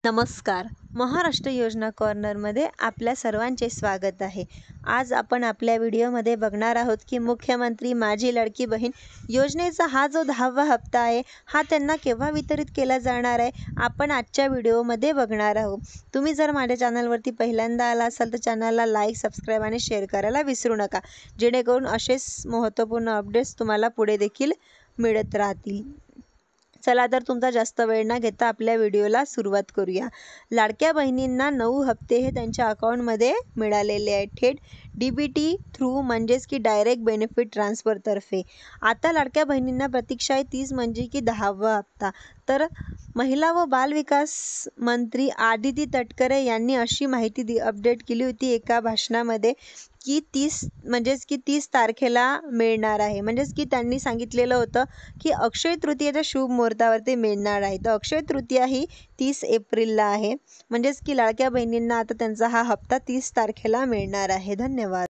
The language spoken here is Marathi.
नमस्कार. महाराष्ट्र योजना कॉर्नरमध्ये आपल्या सर्वांचे स्वागत आहे. आज आपण आपल्या व्हिडिओमध्ये बघणार आहोत की मुख्यमंत्री माझी लाडकी बहीण योजनेचा हा जो 10वा हप्ता आहे हा त्यांना केव्हा वितरित केला जाणार आहे आपण आजच्या व्हिडिओमध्ये बघणार आहोत. तुम्ही जर माझ्या चॅनलवरती पहिल्यांदा आला असाल तर चॅनलला लाईक, सबस्क्राईब आणि शेअर करायला विसरू नका, जेणेकरून असेच महत्त्वपूर्ण अपडेट्स तुम्हाला पुढे देखील मिळत राहतील. चला तर तुमचा जास्त वेळ न घेता आपल्या व्हिडिओला सुरुवात करूया. लाडक्या बहिणींना 9 हप्ते हे त्यांच्या अकाउंटमध्ये मिळालेले आहेत, थेट DBT थ्रू म्हणजेच की डायरेक्ट बेनिफिट ट्रान्सफरतर्फे. आता लाडक्या बहिणींना प्रतीक्षा आहे 30 म्हणजे की 10वा हप्ता. तर महिला व बालविकास मंत्री आदिती तटकरे यांनी अशी माहिती अपडेट केली होती एका भाषणामध्ये की 30 तारखेला मिळणार आहे. म्हणजेच की त्यांनी सांगितलेलं होतं की अक्षय तृतीयेच्या शुभ मुहूर्तावरती मिळणार आहे. तर अक्षय तृतीया ही 30 एप्रिलला आहे. म्हणजेच की लाडक्या बहिणींना आता त्यांचा हा हप्ता 30 तारखेला मिळणार आहे. धन्यवाद.